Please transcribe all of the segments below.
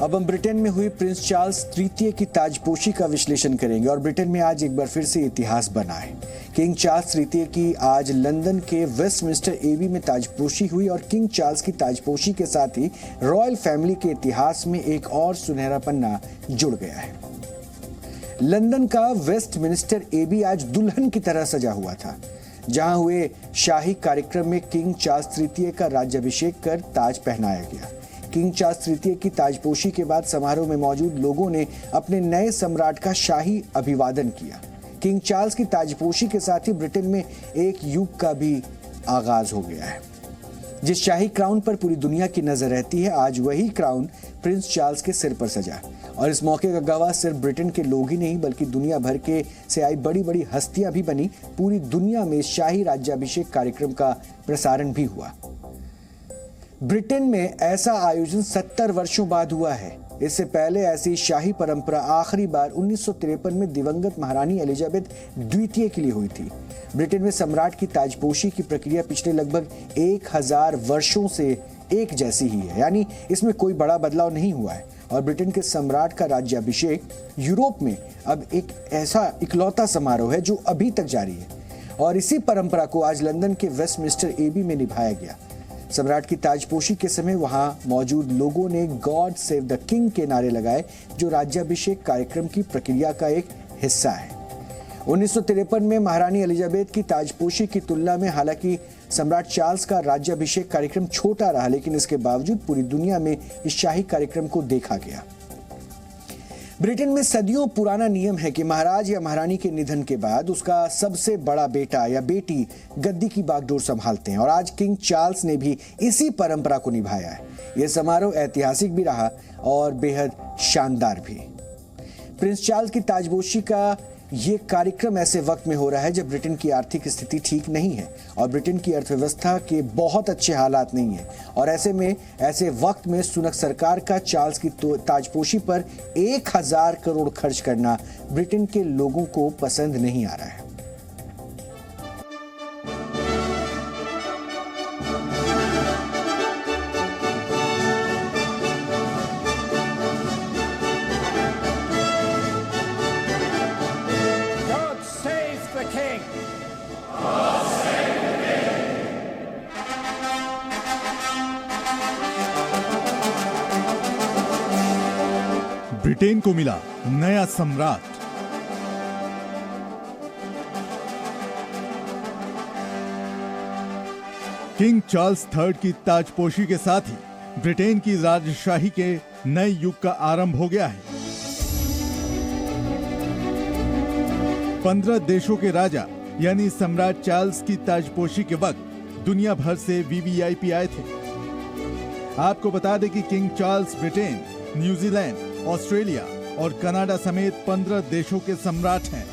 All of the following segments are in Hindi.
अब हम ब्रिटेन में हुई प्रिंस चार्ल्स तृतीय की ताजपोशी का विश्लेषण करेंगे और ब्रिटेन में आज एक बार फिर से इतिहास बना है। किंग चार्ल्स तृतीय की आज लंदन के वेस्टमिंस्टर एबी में ताजपोशी हुई और किंग चार्ल्स की ताजपोशी के साथ ही रॉयल फैमिली के इतिहास में एक और सुनहरा पन्ना जुड़ गया है। लंदन का वेस्टमिंस्टर एबी आज दुल्हन की तरह सजा हुआ था, जहां हुए शाही कार्यक्रम में किंग चार्ल्स तृतीय का राज्याभिषेक कर ताज पहनाया गया। किंग चार्ल्स तृतीय की ताजपोशी के बाद समारोह में मौजूद लोगों ने अपने नए सम्राट का शाही अभिवादन किया। किंग चार्ल्स की ताजपोशी के साथ ही ब्रिटेन में एक युग का भी आगाज हो गया है। जिस शाही क्राउन पर पूरी दुनिया की नजर रहती है, आज वही क्राउन प्रिंस चार्ल्स के सिर पर सजा और इस मौके का गवाह सिर्फ ब्रिटेन के लोग ही नहीं बल्कि दुनिया भर के से आई बड़ी बड़ी हस्तियां भी बनी। पूरी दुनिया में शाही राज्याभिषेक कार्यक्रम का प्रसारण भी हुआ। ब्रिटेन में ऐसा आयोजन 70 वर्षों बाद हुआ है। इससे पहले ऐसी शाही परंपरा आखिरी बार 1953 में दिवंगत महारानी एलिजाबेथ द्वितीय के लिए हुई थी। ब्रिटेन में सम्राट की ताजपोशी की प्रक्रिया पिछले लगभग 1000 वर्षों से एक जैसी ही है, यानी इसमें कोई बड़ा बदलाव नहीं हुआ है। और ब्रिटेन के सम्राट का राज्याभिषेक यूरोप में अब एक ऐसा इकलौता समारोह है जो अभी तक जारी है और इसी परंपरा को आज लंदन के वेस्टमिंस्टर एबी में निभाया गया। सम्राट की ताजपोशी के समय वहां मौजूद लोगों ने गॉड सेव द किंग के नारे लगाए, जो राज्याभिषेक कार्यक्रम की प्रक्रिया का एक हिस्सा है। 1953 में महारानी एलिजाबेथ की ताजपोशी की तुलना में हालांकि सम्राट चार्ल्स का राज्याभिषेक कार्यक्रम छोटा रहा, लेकिन इसके बावजूद पूरी दुनिया में इस शाही कार्यक्रम को देखा गया। ब्रिटेन में सदियों पुराना नियम है कि महाराज या महारानी के निधन के बाद उसका सबसे बड़ा बेटा या बेटी गद्दी की बागडोर संभालते हैं और आज किंग चार्ल्स ने भी इसी परंपरा को निभाया है। यह समारोह ऐतिहासिक भी रहा और बेहद शानदार भी। प्रिंस चार्ल्स की ताजपोशी का ये कार्यक्रम ऐसे वक्त में हो रहा है जब ब्रिटेन की आर्थिक स्थिति ठीक नहीं है और ब्रिटेन की अर्थव्यवस्था के बहुत अच्छे हालात नहीं है और ऐसे वक्त में सुनक सरकार का चार्ल्स की ताजपोशी पर 1000 करोड़ खर्च करना ब्रिटेन के लोगों को पसंद नहीं आ रहा है। ब्रिटेन को मिला नया सम्राट। किंग चार्ल्स थर्ड की ताजपोशी के साथ ही ब्रिटेन की राजशाही के नए युग का आरंभ हो गया है। 15 देशों के राजा यानी सम्राट चार्ल्स की ताजपोशी के वक्त दुनिया भर से वीवीआईपी आए थे। आपको बता दें कि king Charles Britain, New Zealand, Australia और कनाडा समेत 15 देशों के सम्राट हैं।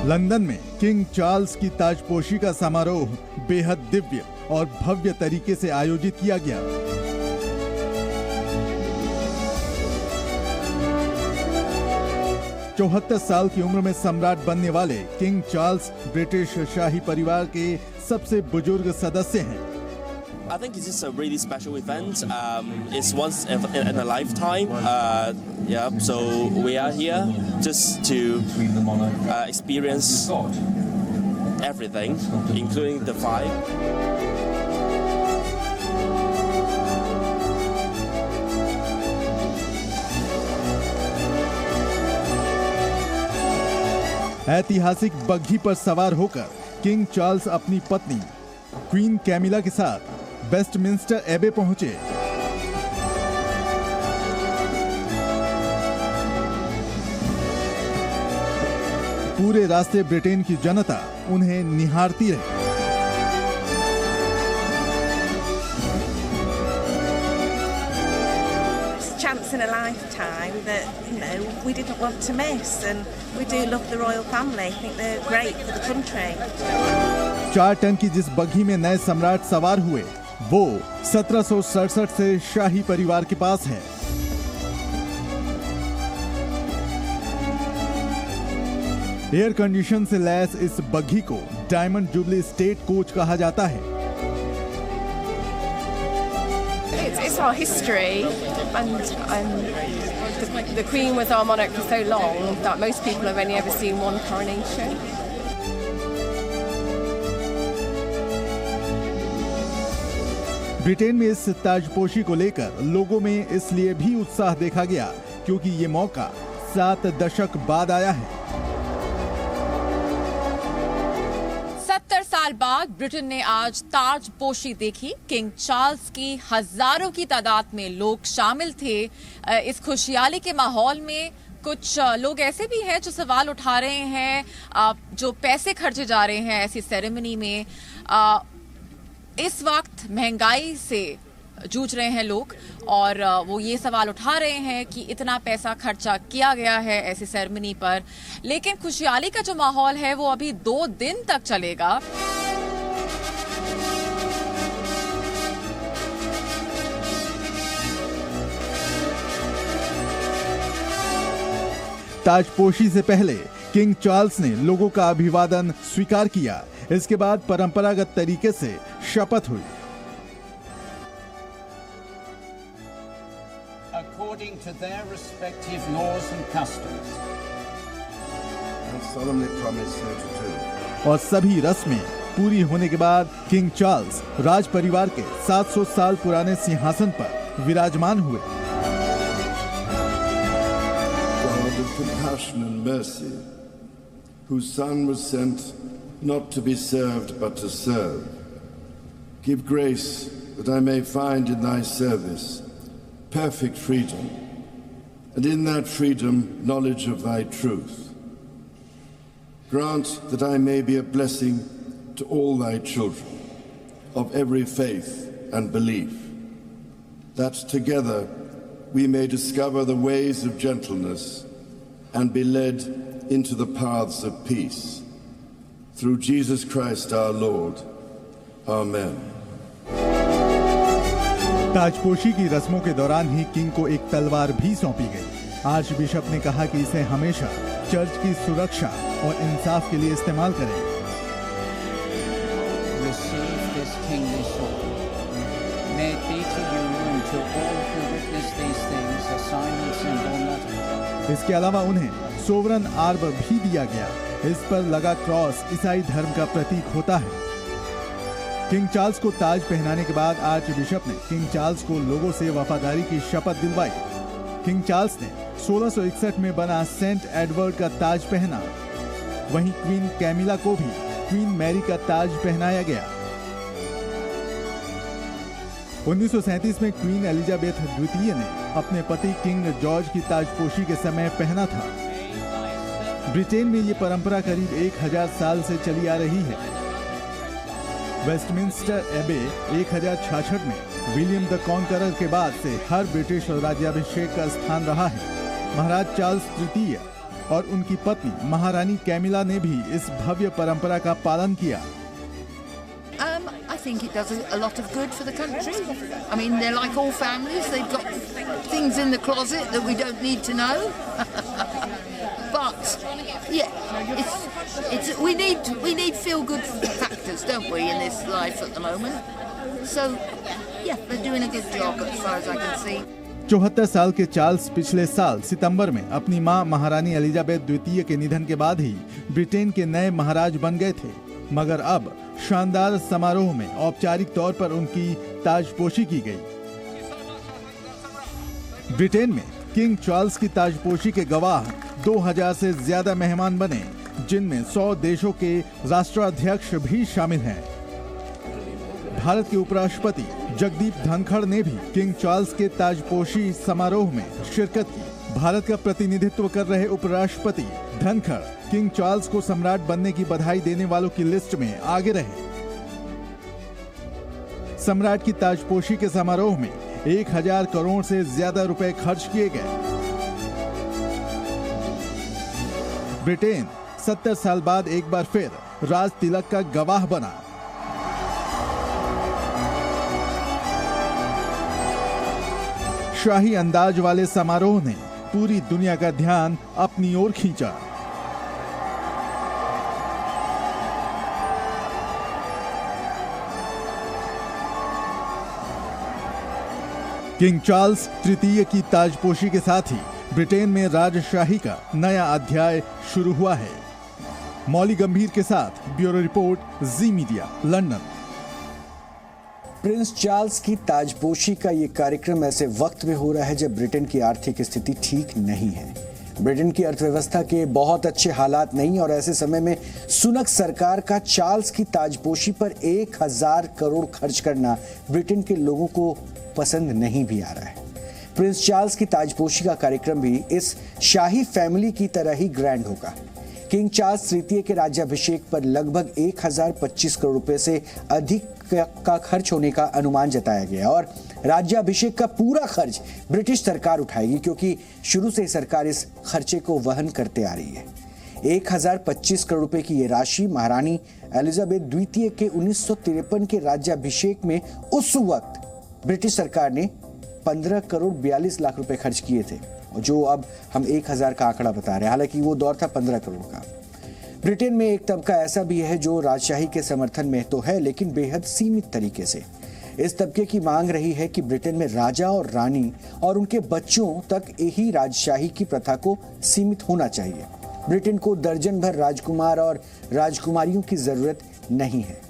लंदन में किंग चार्ल्स की ताजपोशी का समारोह बेहद दिव्य और भव्य तरीके से आयोजित किया गया। चौहत्तर साल की उम्र में सम्राट बनने वाले किंग चार्ल्स ब्रिटिश शाही परिवार के सबसे बुजुर्ग सदस्य हैं। I think it's just a really special event. It's once in a lifetime. So we are here just to experience everything, including the vibe. ऐतिहासिक बग्घी पर सवार होकर किंग चार्ल्स अपनी पत्नी क्वीन कैमिला के साथ वेस्टमिंस्टर एबे पहुंचे। पूरे रास्ते ब्रिटेन की जनता उन्हें निहारती रही। Chance in a lifetime that we didn't want to miss, and we do love the royal family. I think they're great for the country. 4 ton की जिस बग्घी में नए सम्राट सवार हुए वो 1767 से शाही परिवार के पास है। एयर कंडीशन से लैस इस बग्घी को डायमंड जुबली स्टेट कोच कहा जाता है। It's our history, and the Queen was our monarch for so long that most people have only ever seen one coronation. Britain में इस ताजपोशी को लेकर लोगों में इसलिए भी उत्साह देखा गया क्योंकि ये मौका 7 दशक बाद आया है। 70 साल बाद ब्रिटेन ने आज ताजपोशी देखी। किंग चार्ल्स की हजारों की तादाद में लोग शामिल थे। इस खुशहाली के माहौल में कुछ लोग ऐसे भी हैं जो सवाल उठा रहे हैं, जो पैसे खर्चे जा रहे हैं ऐसी सेरेमनी में। इस वक्त महंगाई से जूझ रहे हैं लोग और वो ये सवाल उठा रहे हैं कि इतना पैसा खर्चा किया गया है ऐसी सेरेमनी पर, लेकिन खुशहाली का जो माहौल है वो अभी 2 दिन तक चलेगा। ताजपोशी से पहले किंग चार्ल्स ने लोगों का अभिवादन स्वीकार किया। इसके बाद परंपरागत तरीके से शपथ हुई। According to their respective laws and customs. I solemnly promise so to do. और सभी रस्में पूरी होने के बाद किंग चार्ल्स राज परिवार के 700 साल पुराने सिंहासन पर विराजमान हुए। God of compassion and mercy, whose Son was sent not to be served but to serve, give grace that I may find in thy service perfect freedom, and in that freedom knowledge of thy truth. Grant that I may be a blessing to all thy children of every faith and belief, that together we may discover the ways of gentleness and be led into the paths of peace. Through Jesus Christ our Lord. Amen. ताजपोशी की रस्मों के दौरान ही किंग को एक तलवार भी सौंपी गई। आर्चबिशप ने कहा कि इसे हमेशा चर्च की सुरक्षा और इंसाफ के लिए इस्तेमाल करें। Receive this kingly sword. May it be to you and to all who witness these things a sign and symbol not of. इसके अलावा उन्हें सोवरन आर्ब भी दिया गया। इस पर लगा क्रॉस ईसाई धर्म का प्रतीक होता है। किंग चार्ल्स को ताज पहनाने के बाद आर्चबिशप ने किंग चार्ल्स को लोगों से वफादारी की शपथ दिलवाई। किंग चार्ल्स ने 1661 में बना सेंट एडवर्ड का ताज पहना। वहीं क्वीन कैमिला को भी क्वीन मैरी का ताज पहनाया गया। 1937 में क्वीन एलिजाबेथ द्वितीय ने अपने पति किंग जॉर्ज की ताजपोशी के समय पहना था। ब्रिटेन में ये परंपरा करीब 1000 साल से चली आ रही है। वेस्टमिंस्टर एबे 1066 में विलियम द कॉन्करर के बाद से हर ब्रिटिश राज्याभिषेक का स्थान रहा है। महाराज चार्ल्स तृतीय और उनकी पत्नी महारानी कैमिला ने भी इस भव्य परंपरा का पालन किया। I think it does a lot of good for the country. I mean, they're like all families. They've got things in the closet that we don't need to know. But yeah, we need feel good factors, don't we, in this life at the moment? So yeah, they're doing a good job as far as I can see. 74 साल के चार्ल्स पिछले साल सितंबर में अपनी मां महारानी एलिजाबेथ द्वितीय के निधन के बाद ही ब्रिटेन के नए महाराज बन गए थे, मगर अब शानदार समारोह में औपचारिक तौर पर उनकी ताजपोशी की गई। ब्रिटेन में किंग चार्ल्स की ताजपोशी के गवाह 2000 से ज्यादा मेहमान बने, जिनमें 100 देशों के राष्ट्राध्यक्ष भी शामिल हैं। भारत के उपराष्ट्रपति जगदीप धनखड़ ने भी किंग चार्ल्स के ताजपोशी समारोह में शिरकत की। भारत का प्रतिनिधित्व कर रहे उपराष्ट्रपति धनखड़ किंग चार्ल्स को सम्राट बनने की बधाई देने वालों की लिस्ट में आगे रहे। सम्राट की ताजपोशी के समारोह में 1000 करोड़ से ज्यादा रुपए खर्च किए गए। ब्रिटेन 70 साल बाद एक बार फिर राज तिलक का गवाह बना। शाही अंदाज वाले समारोह ने पूरी दुनिया का ध्यान अपनी ओर खींचा। किंग चार्ल्स तृतीय की ताजपोशी के साथ ही ब्रिटेन में राजशाही का नया अध्याय शुरू हुआ है। मौली गंभीर के साथ ब्यूरो रिपोर्ट, जी मीडिया, लंदन। प्रिंस चार्ल्स की ताजपोशी का ये कार्यक्रम ऐसे वक्त में हो रहा है जब ब्रिटेन की आर्थिक स्थिति ठीक नहीं है। ब्रिटेन की अर्थव्यवस्था के बहुत अच्छे हालात नहीं और ऐसे समय में सुनक सरकार का चार्ल्स की ताजपोशी पर 1000 करोड़ खर्च करना ब्रिटेन के लोगों को पसंद नहीं भी आ रहा है। प्रिंस चार्ल्स की ताजपोशी का कार्यक्रम भी इस शाही फैमिली की तरह ही ग्रैंड होगा। किंग चार्ल्स तृतीय के राज्याभिषेक पर लगभग 1025 करोड़ रुपए से अधिक का खर्च होने का अनुमान जताया गया और राज्याभिषेक का पूरा खर्च ब्रिटिश सरकार उठाएगी, क्योंकि शुरू से सरकार इस खर्चे को वहन करते आ रही है। 1025 करोड़ रुपए की ये राशि महारानी एलिजाबेथ द्वितीय के 1953 के राज्याभिषेक में उस वक्त ब्रिटिश सरकार ने 15 करोड़ 42 लाख रुपए खर्च किए थे, जो अब हम 1000 का आंकड़ा बता रहे हैं। हालांकि वो दौर था 15 करोड़ का। ब्रिटेन में एक तबका ऐसा भी है जो राजशाही के समर्थन में तो है, लेकिन बेहद सीमित तरीके से। इस तबके की मांग रही है कि ब्रिटेन में राजा और रानी और उनके बच्चों तक यही राजशाही की प्रथा को सीमित होना चाहिए। ब्रिटेन को दर्जन भर राजकुमार और राजकुमारियों की जरूरत नहीं है।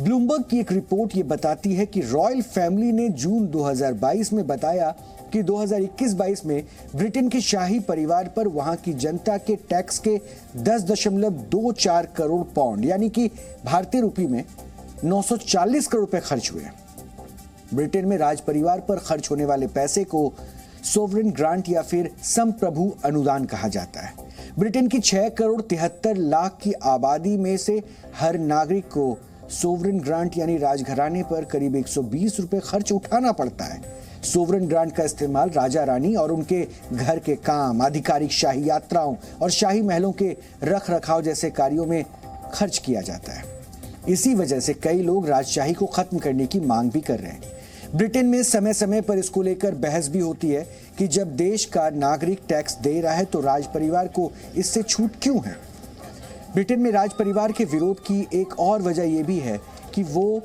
ब्लूमबर्ग की एक रिपोर्ट ये बताती है कि रॉयल फैमिली ने जून 2022 में बताया कि 2021-22 में ब्रिटेन के शाही परिवार पर वहां की जनता के टैक्स के 10.24 करोड़ पाउंड यानी कि भारतीय रुपये में 940 करोड़ रुपए खर्च हुए। ब्रिटेन में राज परिवार पर खर्च होने वाले पैसे को सोवरेन ग्रांट या फिर संप्रभु अनुदान कहा जाता है। ब्रिटेन की 6 करोड़ 73 लाख की आबादी में से हर नागरिक को सोवरेन ग्रांट यानी राजघराने पर करीब 120 रुपए खर्च उठाना पड़ता है। सोवरेन ग्रांट का इस्तेमाल राजा रानी और उनके घर के काम, आधिकारिक शाही यात्राओं और शाही महलों के रख रखाव जैसे कार्यों में खर्च किया जाता है। इसी वजह से कई लोग राजशाही को खत्म करने की मांग भी कर रहे हैं। ब्रिटेन में समय समय पर इसको लेकर बहस भी होती है कि जब देश का नागरिक टैक्स दे रहा है तो राज परिवार को इससे छूट क्यों है। ब्रिटेन में राज परिवार के विरोध की एक और वजह यह भी है कि वो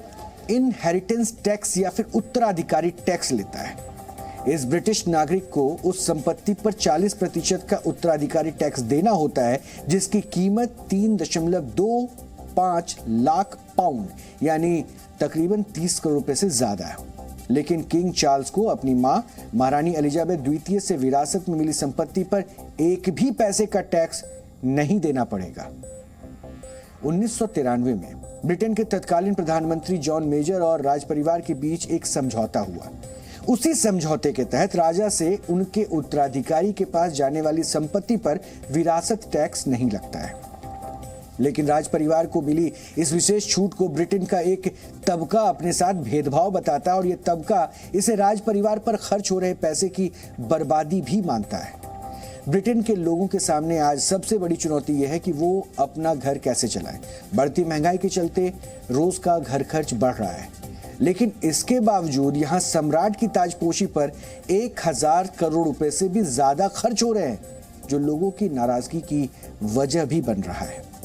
इनहेरिटेंस टैक्स या फिर उत्तराधिकारी टैक्स लेता है। इस ब्रिटिश नागरिक को उस संपत्ति पर 40% का उत्तराधिकारी टैक्स देना होता है, जिसकी कीमत 3.25 लाख पाउंड यानी तकरीबन 30 करोड़ रुपए से ज्यादा है। लेकिन किंग चार्ल्स को अपनी मां महारानी एलिजाबेथ द्वितीय से विरासत में मिली संपत्ति पर एक भी पैसे का टैक्स नहीं देना पड़ेगा। 1993 में ब्रिटेन के तत्कालीन प्रधानमंत्री जॉन मेजर और राजपरिवार के बीच एक समझौता हुआ। उसी समझौते के तहत राजा से उनके उत्तराधिकारी के पास जाने वाली संपत्ति पर विरासत टैक्स नहीं लगता है। लेकिन राजपरिवार को मिली इस विशेष छूट को ब्रिटेन का एक तबका अपने साथ भेदभाव बताता है और यह तबका इसे राजपरिवार पर खर्च हो रहे पैसे की बर्बादी भी मानता है। ब्रिटेन के लोगों के सामने आज सबसे बड़ी चुनौती यह है कि वो अपना घर कैसे चलाएं। बढ़ती महंगाई के चलते रोज का घर खर्च बढ़ रहा है, लेकिन इसके बावजूद यहां सम्राट की ताजपोशी पर 1000 करोड़ रुपए से भी ज्यादा खर्च हो रहे हैं, जो लोगों की नाराजगी की वजह भी बन रहा है।